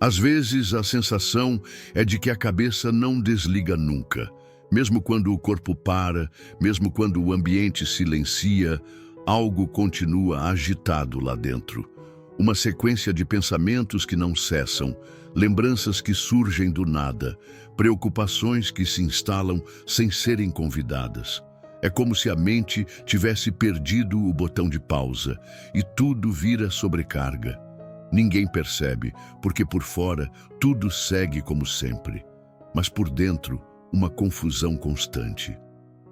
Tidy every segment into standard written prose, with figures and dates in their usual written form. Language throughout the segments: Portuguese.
Às vezes, a sensação é de que a cabeça não desliga nunca. Mesmo quando o corpo para, mesmo quando o ambiente silencia, algo continua agitado lá dentro. Uma sequência de pensamentos que não cessam, lembranças que surgem do nada, preocupações que se instalam sem serem convidadas. É como se a mente tivesse perdido o botão de pausa e tudo vira sobrecarga. Ninguém percebe, porque por fora tudo segue como sempre, mas por dentro uma confusão constante.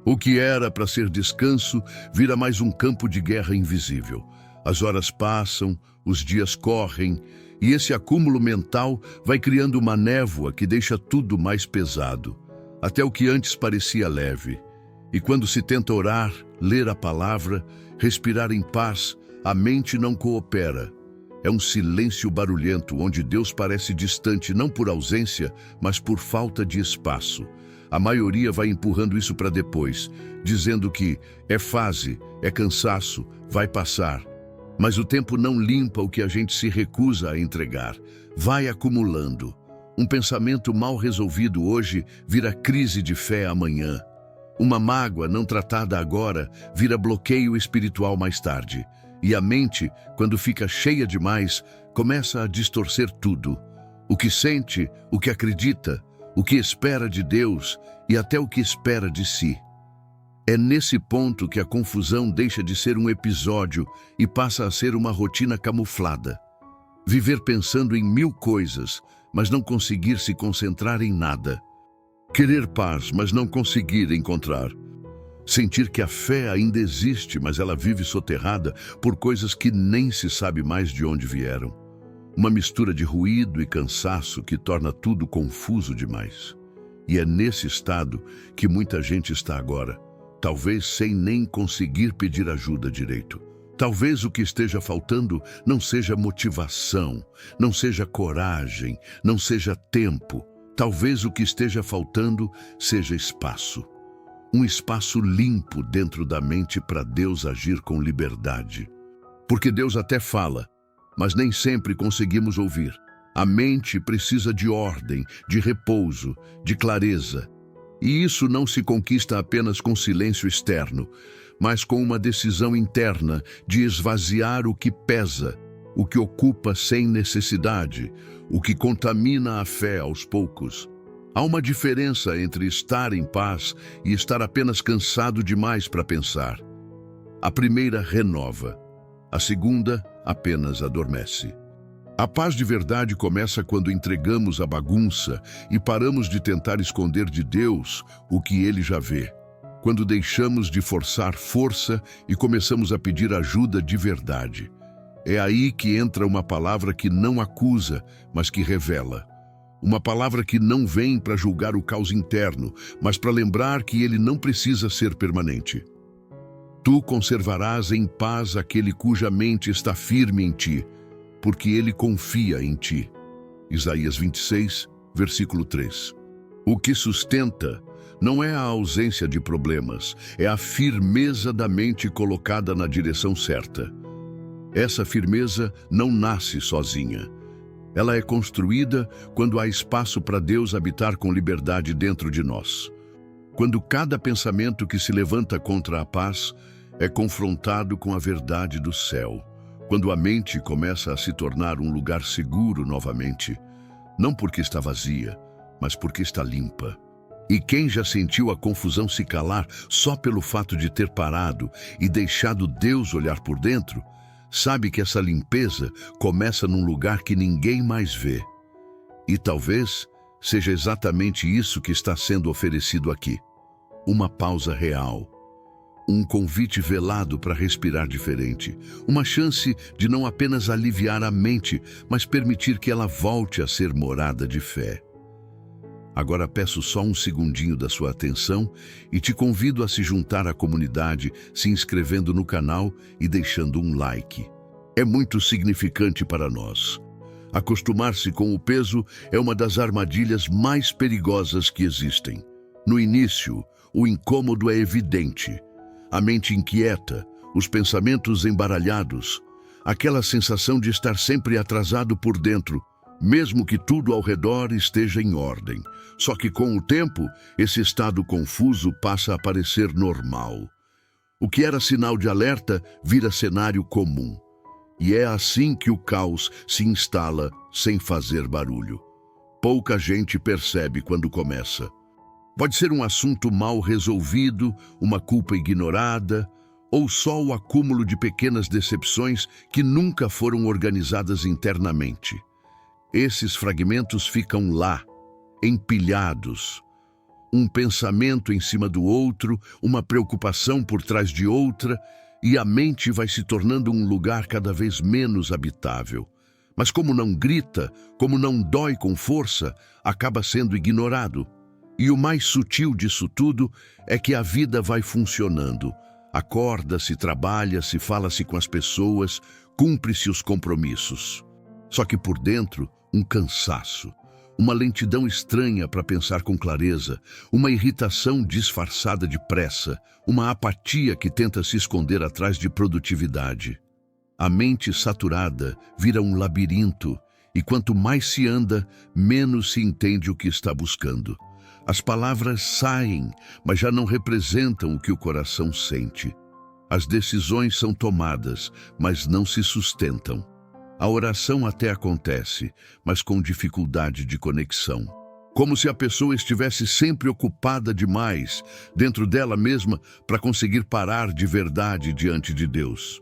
O que era para ser descanso vira mais um campo de guerra invisível. As horas passam, os dias correm, e esse acúmulo mental vai criando uma névoa que deixa tudo mais pesado, até o que antes parecia leve. E quando se tenta orar, ler a palavra, respirar em paz, a mente não coopera. É um silêncio barulhento onde Deus parece distante não por ausência, mas por falta de espaço. A maioria vai empurrando isso para depois, dizendo que é fase, é cansaço, vai passar. Mas o tempo não limpa o que a gente se recusa a entregar. Vai acumulando. Um pensamento mal resolvido hoje vira crise de fé amanhã. Uma mágoa não tratada agora vira bloqueio espiritual mais tarde. E a mente, quando fica cheia demais, começa a distorcer tudo. O que sente, o que acredita, o que espera de Deus e até o que espera de si. É nesse ponto que a confusão deixa de ser um episódio e passa a ser uma rotina camuflada. Viver pensando em 1000 coisas, mas não conseguir se concentrar em nada. Querer paz, mas não conseguir encontrar. Sentir que a fé ainda existe, mas ela vive soterrada por coisas que nem se sabe mais de onde vieram. Uma mistura de ruído e cansaço que torna tudo confuso demais. E é nesse estado que muita gente está agora, talvez sem nem conseguir pedir ajuda direito. Talvez o que esteja faltando não seja motivação, não seja coragem, não seja tempo. Talvez o que esteja faltando seja espaço. Um espaço limpo dentro da mente para Deus agir com liberdade. Porque Deus até fala, mas nem sempre conseguimos ouvir. A mente precisa de ordem, de repouso, de clareza. E isso não se conquista apenas com silêncio externo, mas com uma decisão interna de esvaziar o que pesa, o que ocupa sem necessidade, o que contamina a fé aos poucos. Há uma diferença entre estar em paz e estar apenas cansado demais para pensar. A primeira renova, a segunda apenas adormece. A paz de verdade começa quando entregamos a bagunça e paramos de tentar esconder de Deus o que Ele já vê. Quando deixamos de forçar força e começamos a pedir ajuda de verdade. É aí que entra uma palavra que não acusa, mas que revela. Uma palavra que não vem para julgar o caos interno, mas para lembrar que ele não precisa ser permanente. Tu conservarás em paz aquele cuja mente está firme em ti, porque ele confia em ti. Isaías 26, versículo 3. O que sustenta não é a ausência de problemas, é a firmeza da mente colocada na direção certa. Essa firmeza não nasce sozinha. Ela é construída quando há espaço para Deus habitar com liberdade dentro de nós. Quando cada pensamento que se levanta contra a paz é confrontado com a verdade do céu. Quando a mente começa a se tornar um lugar seguro novamente, não porque está vazia, mas porque está limpa. E quem já sentiu a confusão se calar só pelo fato de ter parado e deixado Deus olhar por dentro, sabe que essa limpeza começa num lugar que ninguém mais vê. E talvez seja exatamente isso que está sendo oferecido aqui. Uma pausa real. Um convite velado para respirar diferente. Uma chance de não apenas aliviar a mente, mas permitir que ela volte a ser morada de fé. Agora peço só um segundinho da sua atenção e te convido a se juntar à comunidade, se inscrevendo no canal e deixando um like. É muito significante para nós. Acostumar-se com o peso é uma das armadilhas mais perigosas que existem. No início, o incômodo é evidente. A mente inquieta, os pensamentos embaralhados, aquela sensação de estar sempre atrasado por dentro, mesmo que tudo ao redor esteja em ordem. Só que com o tempo, esse estado confuso passa a parecer normal. O que era sinal de alerta vira cenário comum. E é assim que o caos se instala sem fazer barulho. Pouca gente percebe quando começa. Pode ser um assunto mal resolvido, uma culpa ignorada, ou só o acúmulo de pequenas decepções que nunca foram organizadas internamente. Esses fragmentos ficam lá, empilhados. Um pensamento em cima do outro, uma preocupação por trás de outra, e a mente vai se tornando um lugar cada vez menos habitável. Mas como não grita, como não dói com força, acaba sendo ignorado. E o mais sutil disso tudo é que a vida vai funcionando. Acorda-se, trabalha-se, fala-se com as pessoas, cumpre-se os compromissos. Só que por dentro, um cansaço, uma lentidão estranha para pensar com clareza, uma irritação disfarçada de pressa, uma apatia que tenta se esconder atrás de produtividade. A mente saturada vira um labirinto, e quanto mais se anda, menos se entende o que está buscando. As palavras saem, mas já não representam o que o coração sente. As decisões são tomadas, mas não se sustentam. A oração até acontece, mas com dificuldade de conexão. Como se a pessoa estivesse sempre ocupada demais, dentro dela mesma, para conseguir parar de verdade diante de Deus.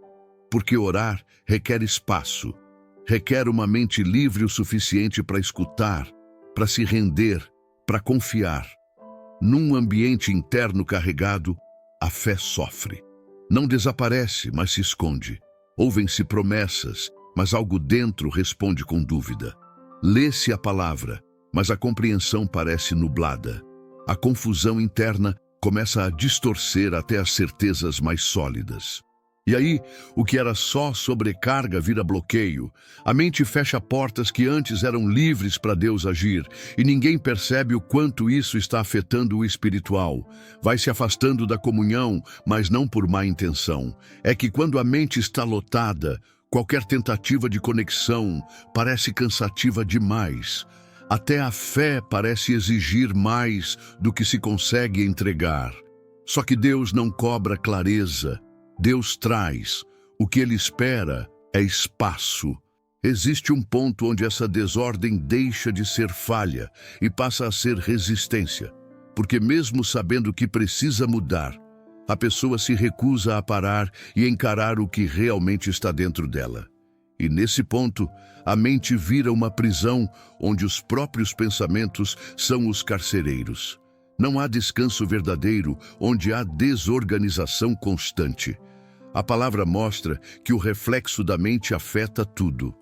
Porque orar requer espaço, requer uma mente livre o suficiente para escutar, para se render, para confiar. Num ambiente interno carregado, a fé sofre. Não desaparece, mas se esconde. Ouvem-se promessas, mas algo dentro responde com dúvida. Lê-se a palavra, mas a compreensão parece nublada. A confusão interna começa a distorcer até as certezas mais sólidas. E aí, o que era só sobrecarga vira bloqueio. A mente fecha portas que antes eram livres para Deus agir, e ninguém percebe o quanto isso está afetando o espiritual. Vai se afastando da comunhão, mas não por má intenção. É que quando a mente está lotada, qualquer tentativa de conexão parece cansativa demais. Até a fé parece exigir mais do que se consegue entregar. Só que Deus não cobra clareza. Deus traz. O que Ele espera é espaço. Existe um ponto onde essa desordem deixa de ser falha e passa a ser resistência. Porque mesmo sabendo que precisa mudar, a pessoa se recusa a parar e encarar o que realmente está dentro dela. E nesse ponto, a mente vira uma prisão onde os próprios pensamentos são os carcereiros. Não há descanso verdadeiro onde há desorganização constante. A palavra mostra que o reflexo da mente afeta tudo.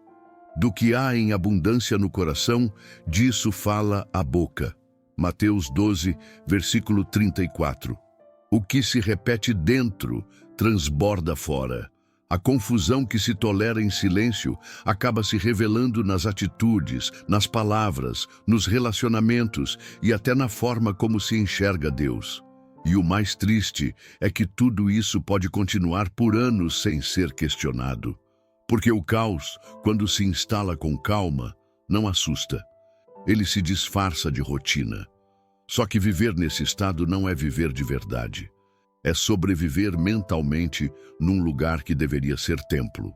Do que há em abundância no coração, disso fala a boca. Mateus 12, versículo 34. O que se repete dentro, transborda fora. A confusão que se tolera em silêncio acaba se revelando nas atitudes, nas palavras, nos relacionamentos e até na forma como se enxerga Deus. E o mais triste é que tudo isso pode continuar por anos sem ser questionado. Porque o caos, quando se instala com calma, não assusta. Ele se disfarça de rotina. Só que viver nesse estado não é viver de verdade. É sobreviver mentalmente num lugar que deveria ser templo.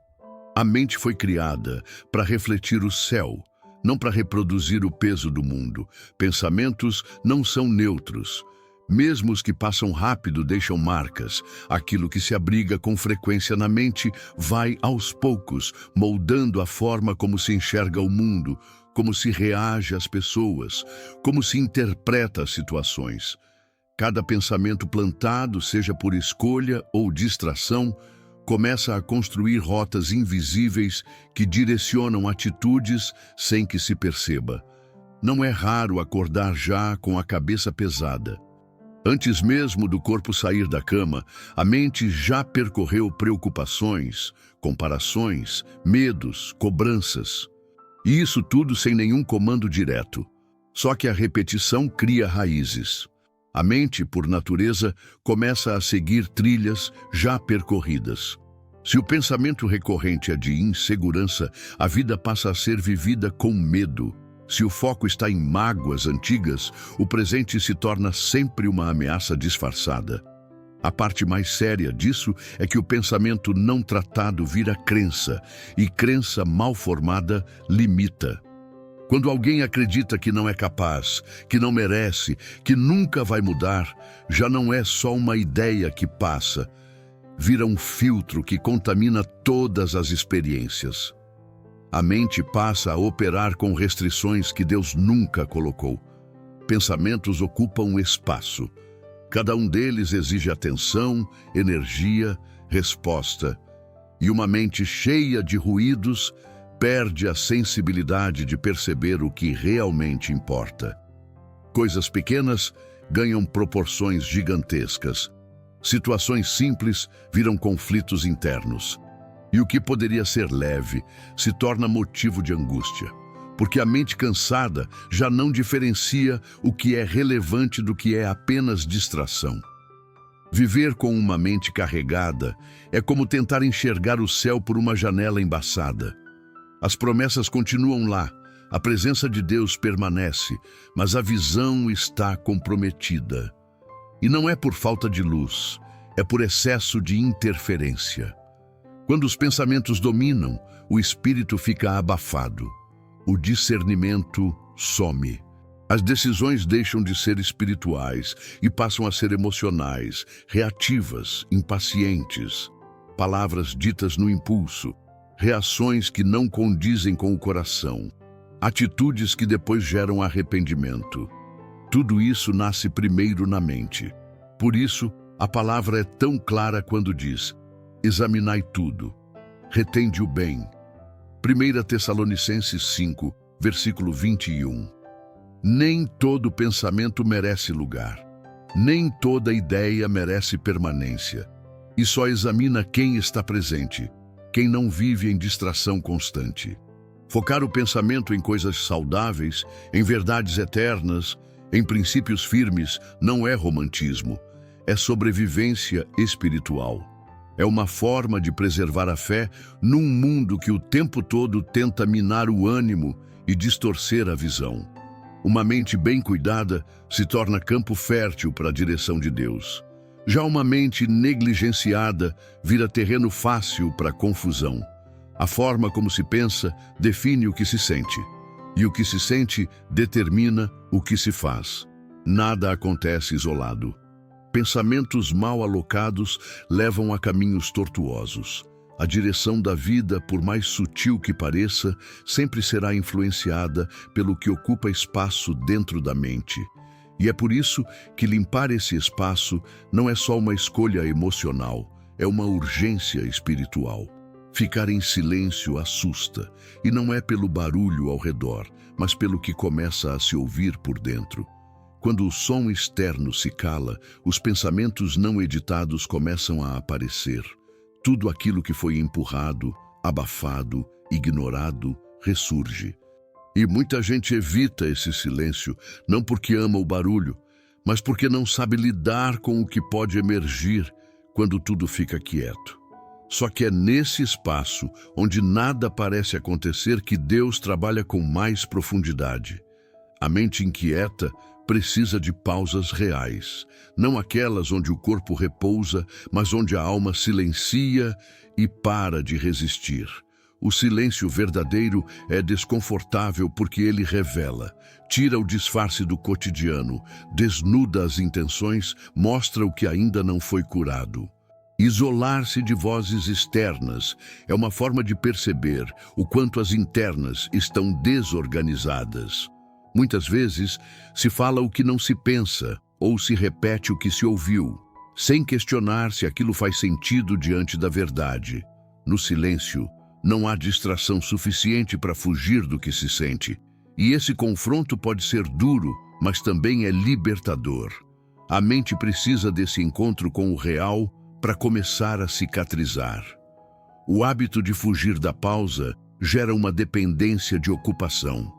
A mente foi criada para refletir o céu, não para reproduzir o peso do mundo. Pensamentos não são neutros. Mesmo os que passam rápido deixam marcas. Aquilo que se abriga com frequência na mente vai, aos poucos, moldando a forma como se enxerga o mundo, como se reage às pessoas, como se interpreta as situações. Cada pensamento plantado, seja por escolha ou distração, começa a construir rotas invisíveis que direcionam atitudes sem que se perceba. Não é raro acordar já com a cabeça pesada. Antes mesmo do corpo sair da cama, a mente já percorreu preocupações, comparações, medos, cobranças. E isso tudo sem nenhum comando direto. Só que a repetição cria raízes. A mente, por natureza, começa a seguir trilhas já percorridas. Se o pensamento recorrente é de insegurança, a vida passa a ser vivida com medo. Se o foco está em mágoas antigas, o presente se torna sempre uma ameaça disfarçada. A parte mais séria disso é que o pensamento não tratado vira crença, e crença mal formada limita. Quando alguém acredita que não é capaz, que não merece, que nunca vai mudar, já não é só uma ideia que passa, vira um filtro que contamina todas as experiências. A mente passa a operar com restrições que Deus nunca colocou. Pensamentos ocupam espaço. Cada um deles exige atenção, energia, resposta. E uma mente cheia de ruídos perde a sensibilidade de perceber o que realmente importa. Coisas pequenas ganham proporções gigantescas. Situações simples viram conflitos internos. E o que poderia ser leve se torna motivo de angústia, porque a mente cansada já não diferencia o que é relevante do que é apenas distração. Viver com uma mente carregada é como tentar enxergar o céu por uma janela embaçada. As promessas continuam lá, a presença de Deus permanece, mas a visão está comprometida. E não é por falta de luz, é por excesso de interferência. Quando os pensamentos dominam, o espírito fica abafado. O discernimento some. As decisões deixam de ser espirituais e passam a ser emocionais, reativas, impacientes. Palavras ditas no impulso, reações que não condizem com o coração, atitudes que depois geram arrependimento. Tudo isso nasce primeiro na mente. Por isso, a palavra é tão clara quando diz: examinai tudo, retende o bem. 1 Tessalonicenses 5, versículo 21. Nem todo pensamento merece lugar, nem toda ideia merece permanência. E só examina quem está presente, quem não vive em distração constante. Focar o pensamento em coisas saudáveis, em verdades eternas, em princípios firmes, não é romantismo, é sobrevivência espiritual. É uma forma de preservar a fé num mundo que o tempo todo tenta minar o ânimo e distorcer a visão. Uma mente bem cuidada se torna campo fértil para a direção de Deus. Já uma mente negligenciada vira terreno fácil para a confusão. A forma como se pensa define o que se sente, e o que se sente determina o que se faz. Nada acontece isolado. Pensamentos mal alocados levam a caminhos tortuosos. A direção da vida, por mais sutil que pareça, sempre será influenciada pelo que ocupa espaço dentro da mente. E é por isso que limpar esse espaço não é só uma escolha emocional, é uma urgência espiritual. Ficar em silêncio assusta, e não é pelo barulho ao redor, mas pelo que começa a se ouvir por dentro. Quando o som externo se cala, os pensamentos não editados começam a aparecer. Tudo aquilo que foi empurrado, abafado, ignorado, ressurge. E muita gente evita esse silêncio, não porque ama o barulho, mas porque não sabe lidar com o que pode emergir quando tudo fica quieto. Só que é nesse espaço, onde nada parece acontecer, que Deus trabalha com mais profundidade. A mente inquieta precisa de pausas reais, não aquelas onde o corpo repousa, mas onde a alma silencia e para de resistir. O silêncio verdadeiro é desconfortável porque ele revela, tira o disfarce do cotidiano, desnuda as intenções, mostra o que ainda não foi curado. Isolar-se de vozes externas é uma forma de perceber o quanto as internas estão desorganizadas. Muitas vezes se fala o que não se pensa ou se repete o que se ouviu, sem questionar se aquilo faz sentido diante da verdade. No silêncio, não há distração suficiente para fugir do que se sente. E esse confronto pode ser duro, mas também é libertador. A mente precisa desse encontro com o real para começar a cicatrizar. O hábito de fugir da pausa gera uma dependência de ocupação.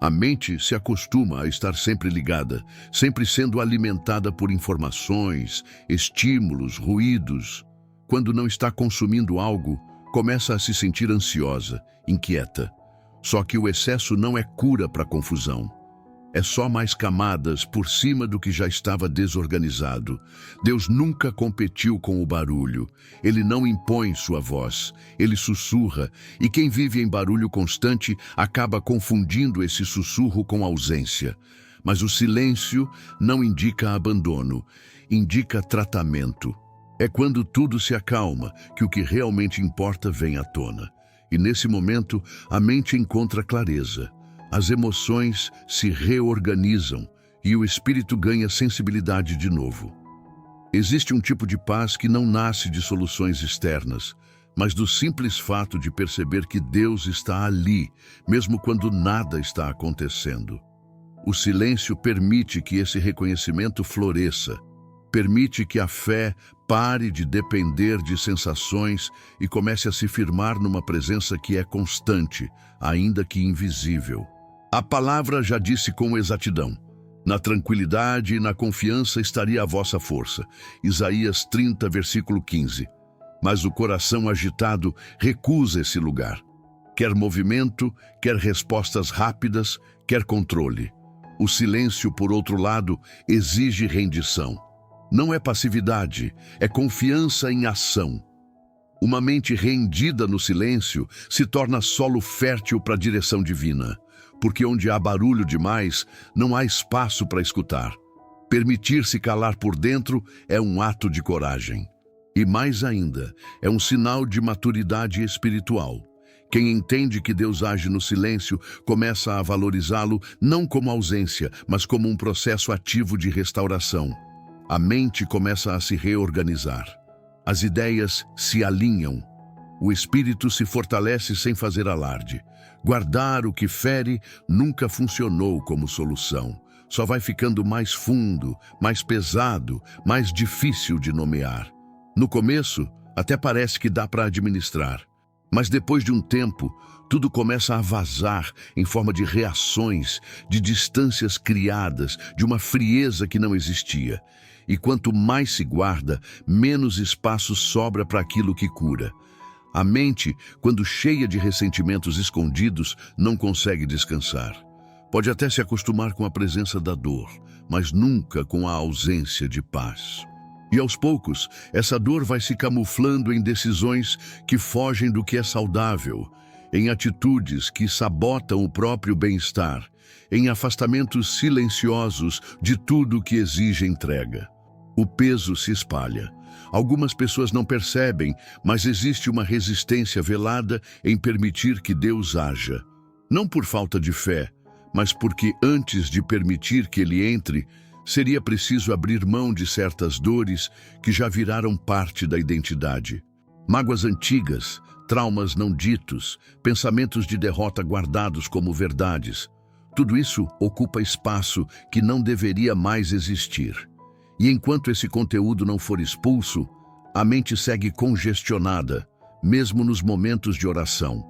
A mente se acostuma a estar sempre ligada, sempre sendo alimentada por informações, estímulos, ruídos. quando não está consumindo algo, começa a se sentir ansiosa, inquieta. Só que o excesso não é cura para a confusão. É só mais camadas por cima do que já estava desorganizado. Deus nunca competiu com o barulho. Ele não impõe sua voz. Ele sussurra, e quem vive em barulho constante acaba confundindo esse sussurro com ausência. Mas o silêncio não indica abandono, indica tratamento. É quando tudo se acalma que o que realmente importa vem à tona. E nesse momento, a mente encontra clareza. As emoções se reorganizam e o espírito ganha sensibilidade de novo. Existe um tipo de paz que não nasce de soluções externas, mas do simples fato de perceber que Deus está ali, mesmo quando nada está acontecendo. O silêncio permite que esse reconhecimento floresça, permite que a fé pare de depender de sensações e comece a se firmar numa presença que é constante, ainda que invisível. A palavra já disse com exatidão: na tranquilidade e na confiança estaria a vossa força. Isaías 30, versículo 15. Mas o coração agitado recusa esse lugar. Quer movimento, quer respostas rápidas, quer controle. O silêncio, por outro lado, exige rendição. Não é passividade, é confiança em ação. Uma mente rendida no silêncio se torna solo fértil para a direção divina. Porque onde há barulho demais, não há espaço para escutar. Permitir-se calar por dentro é um ato de coragem. E mais ainda, é um sinal de maturidade espiritual. Quem entende que Deus age no silêncio começa a valorizá-lo não como ausência, mas como um processo ativo de restauração. A mente começa a se reorganizar. As ideias se alinham. O espírito se fortalece sem fazer alarde. Guardar o que fere nunca funcionou como solução. Só vai ficando mais fundo, mais pesado, mais difícil de nomear. No começo, até parece que dá para administrar. Mas depois de um tempo, tudo começa a vazar em forma de reações, de distâncias criadas, de uma frieza que não existia. E quanto mais se guarda, menos espaço sobra para aquilo que cura. A mente, quando cheia de ressentimentos escondidos, não consegue descansar. Pode até se acostumar com a presença da dor, mas nunca com a ausência de paz. E aos poucos, essa dor vai se camuflando em decisões que fogem do que é saudável, em atitudes que sabotam o próprio bem-estar, em afastamentos silenciosos de tudo que exige entrega. O peso se espalha. Algumas pessoas não percebem, mas existe uma resistência velada em permitir que Deus haja. Não por falta de fé, mas porque antes de permitir que Ele entre, seria preciso abrir mão de certas dores que já viraram parte da identidade. Mágoas antigas, traumas não ditos, pensamentos de derrota guardados como verdades. Tudo isso ocupa espaço que não deveria mais existir. E enquanto esse conteúdo não for expulso, a mente segue congestionada, mesmo nos momentos de oração.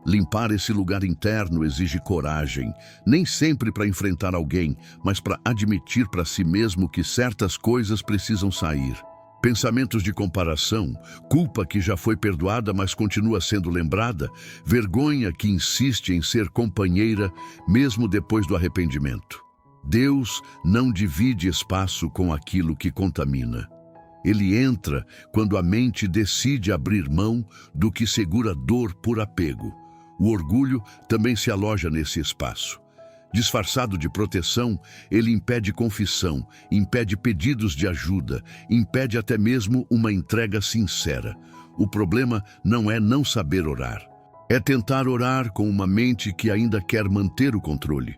Limpar esse lugar interno exige coragem, nem sempre para enfrentar alguém, mas para admitir para si mesmo que certas coisas precisam sair. Pensamentos de comparação, culpa que já foi perdoada mas continua sendo lembrada, vergonha que insiste em ser companheira mesmo depois do arrependimento. Deus não divide espaço com aquilo que contamina. Ele entra quando a mente decide abrir mão do que segura dor por apego. O orgulho também se aloja nesse espaço. Disfarçado de proteção, ele impede confissão, impede pedidos de ajuda, impede até mesmo uma entrega sincera. O problema não é não saber orar. É tentar orar com uma mente que ainda quer manter o controle.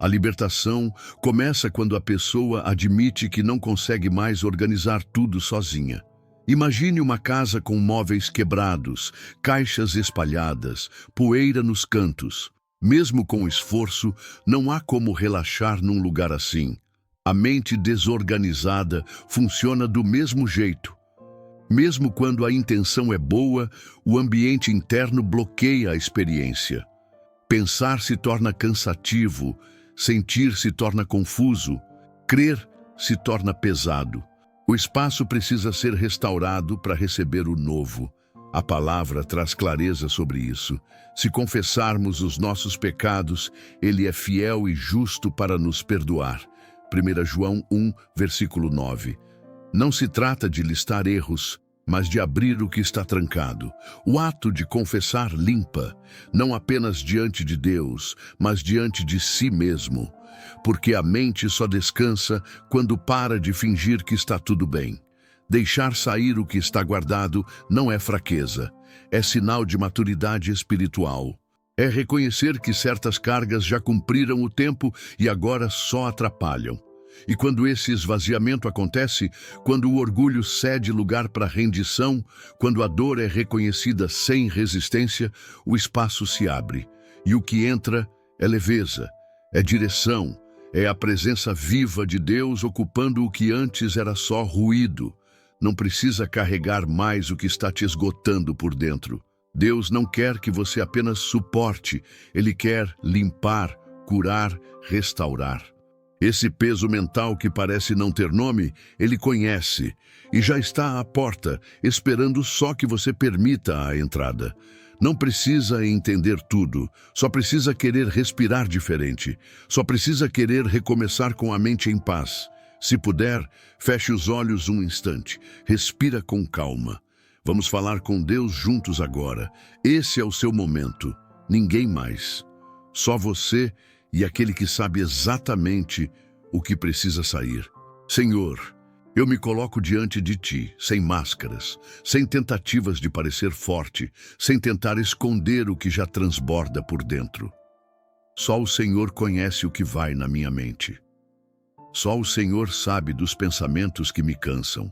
A libertação começa quando a pessoa admite que não consegue mais organizar tudo sozinha. Imagine uma casa com móveis quebrados, caixas espalhadas, poeira nos cantos. Mesmo com esforço, não há como relaxar num lugar assim. A mente desorganizada funciona do mesmo jeito. Mesmo quando a intenção é boa, o ambiente interno bloqueia a experiência. Pensar se torna cansativo, sentir se torna confuso, crer se torna pesado. O espaço precisa ser restaurado para receber o novo. A palavra traz clareza sobre isso. Se confessarmos os nossos pecados, Ele é fiel e justo para nos perdoar. 1 João 1, versículo 9. Não se trata de listar erros, mas de abrir o que está trancado. O ato de confessar limpa, não apenas diante de Deus, mas diante de si mesmo. Porque a mente só descansa quando para de fingir que está tudo bem. Deixar sair o que está guardado não é fraqueza, é sinal de maturidade espiritual. É reconhecer que certas cargas já cumpriram o tempo e agora só atrapalham. E quando esse esvaziamento acontece, quando o orgulho cede lugar para rendição, quando a dor é reconhecida sem resistência, o espaço se abre. E o que entra é leveza, é direção, é a presença viva de Deus ocupando o que antes era só ruído. Não precisa carregar mais o que está te esgotando por dentro. Deus não quer que você apenas suporte, Ele quer limpar, curar, restaurar. Esse peso mental que parece não ter nome, Ele conhece e já está à porta, esperando só que você permita a entrada. Não precisa entender tudo, só precisa querer respirar diferente, só precisa querer recomeçar com a mente em paz. Se puder, feche os olhos um instante, respira com calma. Vamos falar com Deus juntos agora. Esse é o seu momento, ninguém mais. Só você e aquele que sabe exatamente o que precisa sair. Senhor, eu me coloco diante de Ti, sem máscaras, sem tentativas de parecer forte, sem tentar esconder o que já transborda por dentro. Só o Senhor conhece o que vai na minha mente. Só o Senhor sabe dos pensamentos que me cansam,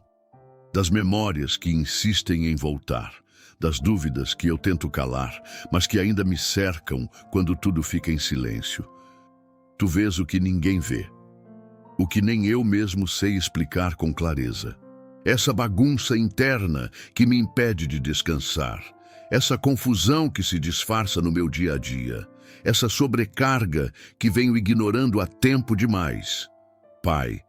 das memórias que insistem em voltar, das dúvidas que eu tento calar, mas que ainda me cercam quando tudo fica em silêncio. Tu vês o que ninguém vê, o que nem eu mesmo sei explicar com clareza. Essa bagunça interna que me impede de descansar, essa confusão que se disfarça no meu dia a dia, essa sobrecarga que venho ignorando há tempo demais. Pai,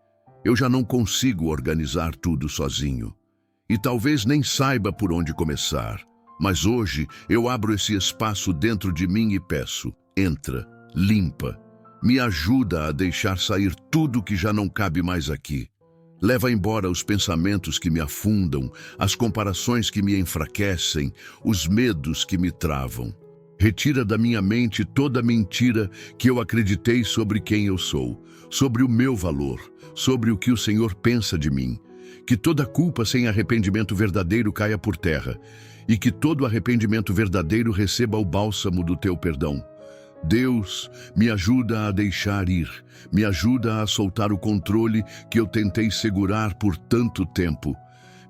eu já não consigo organizar tudo sozinho. E talvez nem saiba por onde começar. Mas hoje eu abro esse espaço dentro de mim e peço, entra, limpa, me ajuda a deixar sair tudo que já não cabe mais aqui. Leva embora os pensamentos que me afundam, as comparações que me enfraquecem, os medos que me travam. Retira da minha mente toda mentira que eu acreditei sobre quem eu sou, sobre o meu valor, sobre o que o Senhor pensa de mim. Que toda culpa sem arrependimento verdadeiro caia por terra, e que todo arrependimento verdadeiro receba o bálsamo do teu perdão. Deus, me ajuda a deixar ir, me ajuda a soltar o controle que eu tentei segurar por tanto tempo.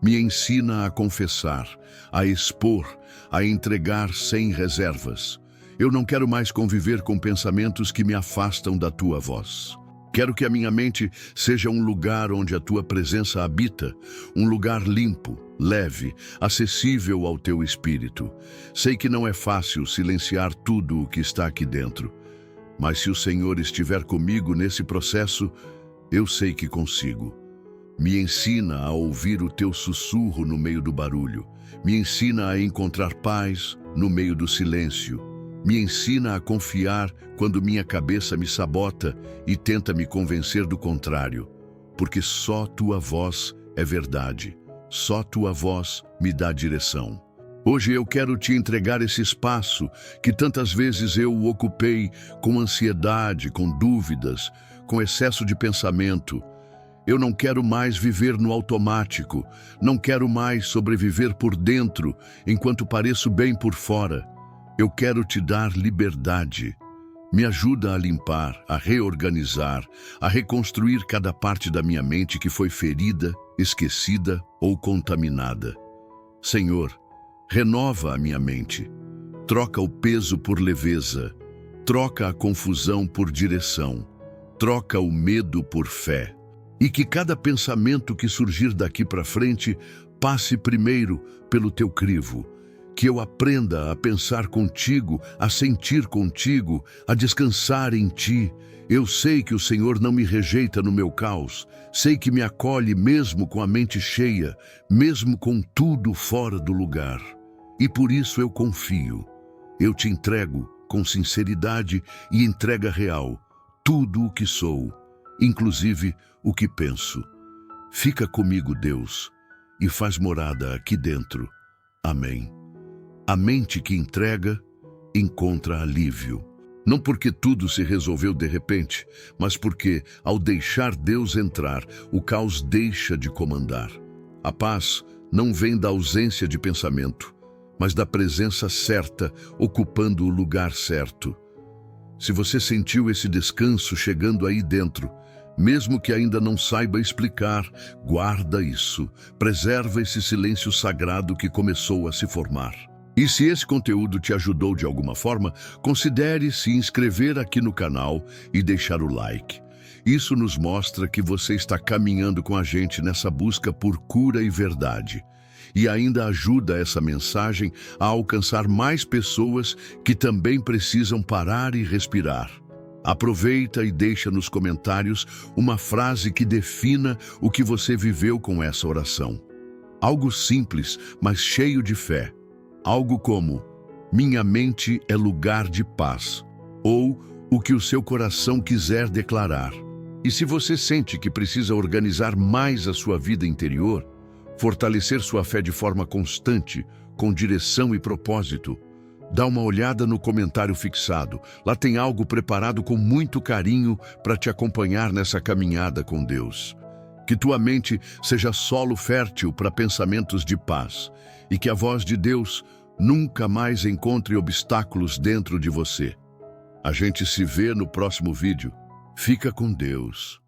Me ensina a confessar, a expor, a entregar sem reservas. Eu não quero mais conviver com pensamentos que me afastam da tua voz. Quero que a minha mente seja um lugar onde a tua presença habita, um lugar limpo, leve, acessível ao teu espírito. Sei que não é fácil silenciar tudo o que está aqui dentro, mas se o Senhor estiver comigo nesse processo, eu sei que consigo. Me ensina a ouvir o teu sussurro no meio do barulho. Me ensina a encontrar paz no meio do silêncio. Me ensina a confiar quando minha cabeça me sabota e tenta me convencer do contrário. Porque só tua voz é verdade. Só tua voz me dá direção. Hoje eu quero te entregar esse espaço que tantas vezes eu o ocupei com ansiedade, com dúvidas, com excesso de pensamento. Eu não quero mais viver no automático, não quero mais sobreviver por dentro enquanto pareço bem por fora. Eu quero te dar liberdade. Me ajuda a limpar, a reorganizar, a reconstruir cada parte da minha mente que foi ferida, esquecida ou contaminada. Senhor, renova a minha mente. Troca o peso por leveza. Troca a confusão por direção. Troca o medo por fé. E que cada pensamento que surgir daqui para frente passe primeiro pelo teu crivo. Que eu aprenda a pensar contigo, a sentir contigo, a descansar em ti. Eu sei que o Senhor não me rejeita no meu caos. Sei que me acolhe mesmo com a mente cheia, mesmo com tudo fora do lugar. E por isso eu confio. Eu te entrego com sinceridade e entrega real tudo o que sou, inclusive o que penso. Fica comigo, Deus, e faz morada aqui dentro. Amém. A mente que entrega encontra alívio. Não porque tudo se resolveu de repente, mas porque, ao deixar Deus entrar, o caos deixa de comandar. A paz não vem da ausência de pensamento, mas da presença certa, ocupando o lugar certo. Se você sentiu esse descanso chegando aí dentro, mesmo que ainda não saiba explicar, guarda isso, preserva esse silêncio sagrado que começou a se formar. E se esse conteúdo te ajudou de alguma forma, considere se inscrever aqui no canal e deixar o like. Isso nos mostra que você está caminhando com a gente nessa busca por cura e verdade. E ainda ajuda essa mensagem a alcançar mais pessoas que também precisam parar e respirar. Aproveita e deixa nos comentários uma frase que defina o que você viveu com essa oração. Algo simples, mas cheio de fé. Algo como: minha mente é lugar de paz, ou o que o seu coração quiser declarar. E se você sente que precisa organizar mais a sua vida interior, fortalecer sua fé de forma constante, com direção e propósito, dá uma olhada no comentário fixado. Lá tem algo preparado com muito carinho para te acompanhar nessa caminhada com Deus. Que tua mente seja solo fértil para pensamentos de paz e que a voz de Deus nunca mais encontre obstáculos dentro de você. A gente se vê no próximo vídeo. Fica com Deus.